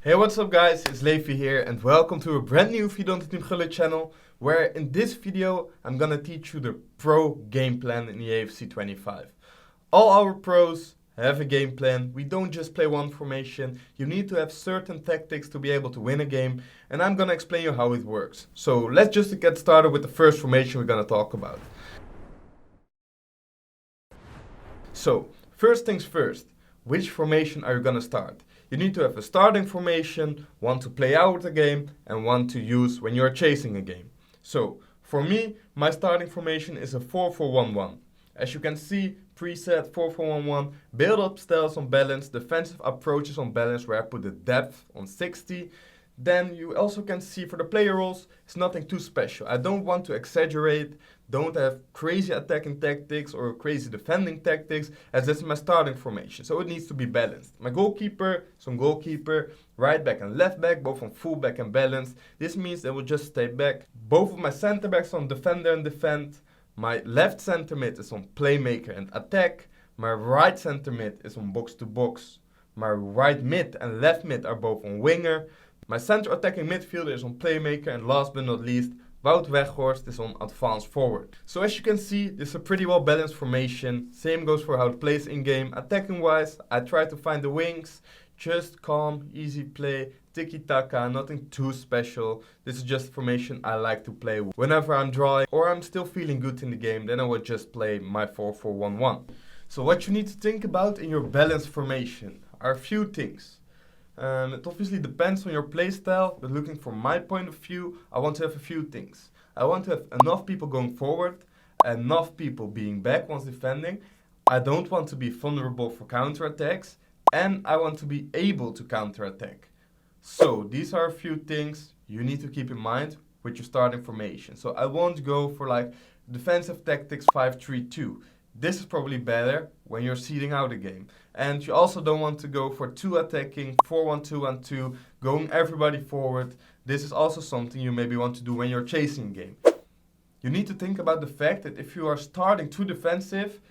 Hey, what's up guys, it's Levi here and welcome to a brand new video on the Team Gullit channel, where in this video I'm gonna teach you the pro game plan in the AFC 25. All our pros have a game plan. We don't just play one formation. You need to have certain tactics to be able to win a game, and I'm gonna explain you how it works. So let's just get started with the first formation we're gonna talk about. So first things first, which formation are you gonna start? You need to have a starting formation, one to play out a game, and one to use when you're chasing a game. So, for me, my starting formation is a 4-4-1-1. As you can see, preset 4-4-1-1, build-up styles on balance, defensive approaches on balance, where I put the depth on 60. Then you also can see for the player roles, it's nothing too special. I don't want to exaggerate, don't have crazy attacking tactics or crazy defending tactics, as this is my starting formation, so it needs to be balanced. My goalkeeper is on goalkeeper, right back and left back, both on full back and balanced. This means they will just stay back. Both of my center backs on defender and defend. My left center mid is on playmaker and attack. My right center mid is on box to box. My right mid and left mid are both on winger. My center attacking midfielder is on playmaker, and last but not least, Wout Weghorst is on advanced forward. So as you can see, this is a pretty well balanced formation. Same goes for how it plays in game. Attacking wise, I try to find the wings, just calm, easy play, tiki-taka, nothing too special. This is just a formation I like to play whenever I'm drawing or I'm still feeling good in the game. Then I would just play my 4-4-1-1. So what you need to think about in your balanced formation are a few things. It obviously depends on your playstyle, but looking from my point of view, I want to have a few things. I want to have enough people going forward, enough people being back once defending. I don't want to be vulnerable for counterattacks, and I want to be able to counterattack. So these are a few things you need to keep in mind with your starting formation. So I won't go for like defensive tactics 5-3-2. This is probably better when you're seeding out a game. And you also don't want to go for 2 attacking, 4-1-2-1-2, going everybody forward. This is also something you maybe want to do when you're chasing a game. You need to think about the fact that if you are starting too defensive,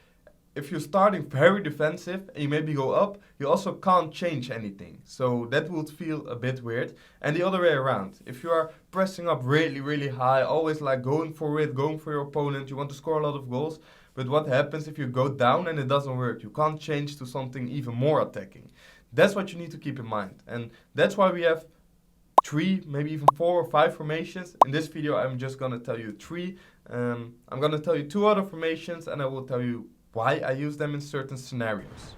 if you're starting very defensive and you maybe go up, you also can't change anything. So that would feel a bit weird. And the other way around, if you are pressing up really, really high, always like going for it, going for your opponent, you want to score a lot of goals. But what happens if you go down and it doesn't work? You can't change to something even more attacking. That's what you need to keep in mind. And that's why we have 3, maybe even 4 or 5 formations. In this video, I'm just going to tell you 3. I'm going to tell you 2 other formations, and I will tell you why I use them in certain scenarios.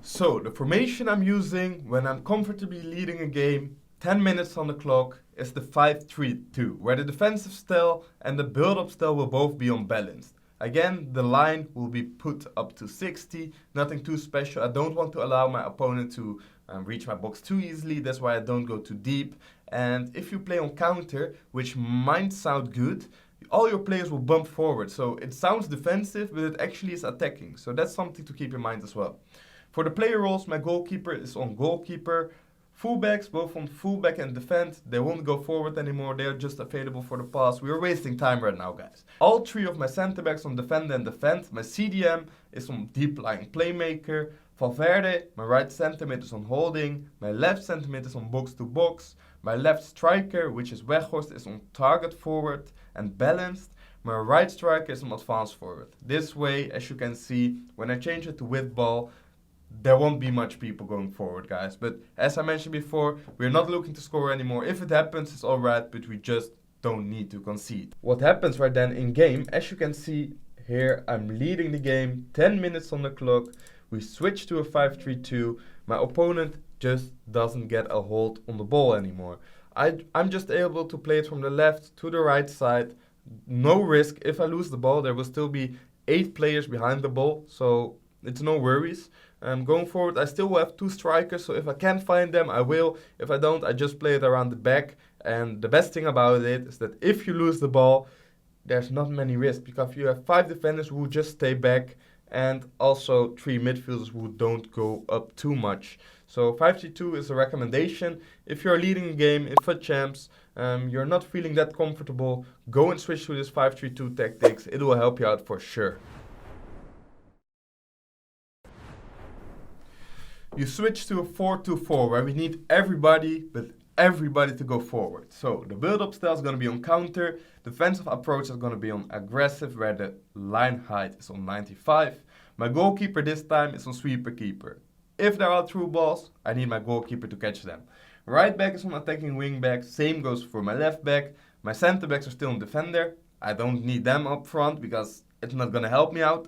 So the formation I'm using when I'm comfortably leading a game, 10 minutes on the clock, is the 5-3-2, where the defensive style and the build-up style will both be unbalanced. Again, the line will be put up to 60, nothing too special. I don't want to allow my opponent to reach my box too easily, that's why I don't go too deep. And if you play on counter, which might sound good, all your players will bump forward. So it sounds defensive, but it actually is attacking. So that's something to keep in mind as well. For the player roles, my goalkeeper is on goalkeeper. Fullbacks, both on fullback and defend, they won't go forward anymore, they're just available for the pass. We're wasting time right now, guys. All 3 of my center backs on defend and defend. My CDM is on deep lying playmaker. Valverde, my right center mid, is on holding. My left center mid is on box to box. My left striker, which is Weghorst, is on target forward and balanced. My right striker is on advanced forward. This way, as you can see, when I change it to with ball, there won't be much people going forward, guys. But as I mentioned before, we're not looking to score anymore. If it happens, it's alright, but we just don't need to concede. What happens right then in game, as you can see here, I'm leading the game, 10 minutes on the clock. We switch to a 5-3-2. My opponent just doesn't get a hold on the ball anymore. I'm just able to play it from the left to the right side. No risk. If I lose the ball, there will still be 8 players behind the ball, so it's no worries. Going forward, I still will have 2 strikers, so if I can find them, I will. If I don't, I just play it around the back. And the best thing about it is that if you lose the ball, there's not many risks, because you have 5 defenders who will just stay back, and also 3 midfielders who don't go up too much. So 5-3-2 is a recommendation. If you're leading a game in FUT Champs, you're not feeling that comfortable, go and switch to this 5-3-2 tactics. It will help you out for sure. you switch to a 4-2-4 where we need everybody, but everybody to go forward. So the build-up style is going to be on counter, defensive approach is going to be on aggressive, where the line height is on 95. My goalkeeper this time is on sweeper keeper. If there are through balls, I need my goalkeeper to catch them. Right back is on attacking wing back, same goes for my left back. My center backs are still on defender. I don't need them up front because it's not going to help me out.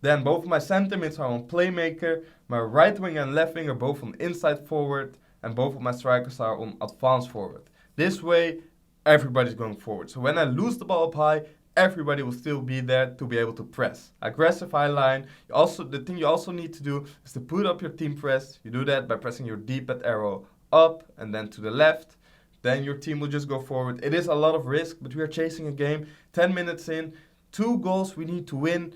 Then both of my center mids are on playmaker, my right wing and left wing are both on inside forward, and both of my strikers are on advanced forward. This way, everybody's going forward. So when I lose the ball up high, everybody will still be there to be able to press. Aggressive high line. The thing you also need to do is to put up your team press. You do that by pressing your D-pad arrow up and then to the left. Then your team will just go forward. It is a lot of risk, but we are chasing a game. 10 minutes in, 2 goals we need to win.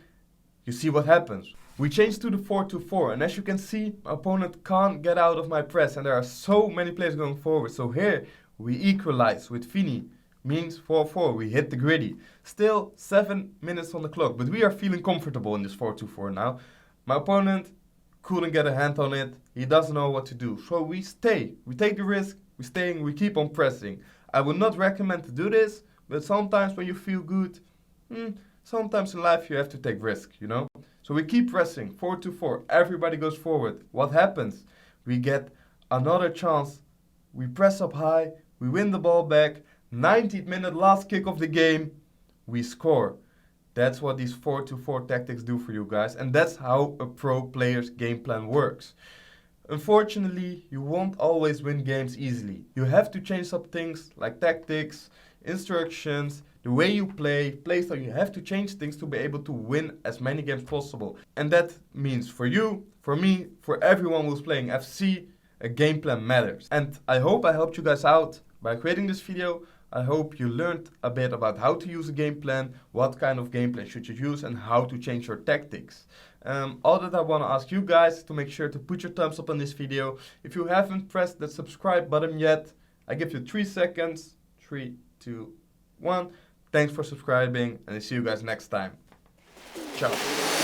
You see what happens. We changed to the 4-2-4, and as you can see, my opponent can't get out of my press, and there are so many players going forward. So here, we equalize with Fini, means 4-4, we hit the gritty. Still 7 minutes on the clock, but we are feeling comfortable in this 4-2-4 now. My opponent couldn't get a hand on it, he doesn't know what to do. So we stay, we take the risk, we stay, we keep on pressing. I would not recommend to do this, but sometimes when you feel good, sometimes in life you have to take risk, you know? So we keep pressing, 4-2-4, everybody goes forward. What happens? We get another chance, we press up high, we win the ball back, 90th minute, last kick of the game, we score. That's what these 4-2-4 tactics do for you guys, and that's how a pro player's game plan works. Unfortunately, you won't always win games easily. You have to change up things like tactics, instructions, the way you play style. You have to change things to be able to win as many games possible. And that means for you, for me, for everyone who's playing FC, a game plan matters. And I hope I helped you guys out by creating this video. I hope you learned a bit about how to use a game plan, what kind of game plan should you use, and how to change your tactics. All that I want to ask you guys to make sure to put your thumbs up on this video. If you haven't pressed that subscribe button yet, I give you 3 seconds. 3, 2, 1. Thanks for subscribing, and I see you guys next time. Ciao.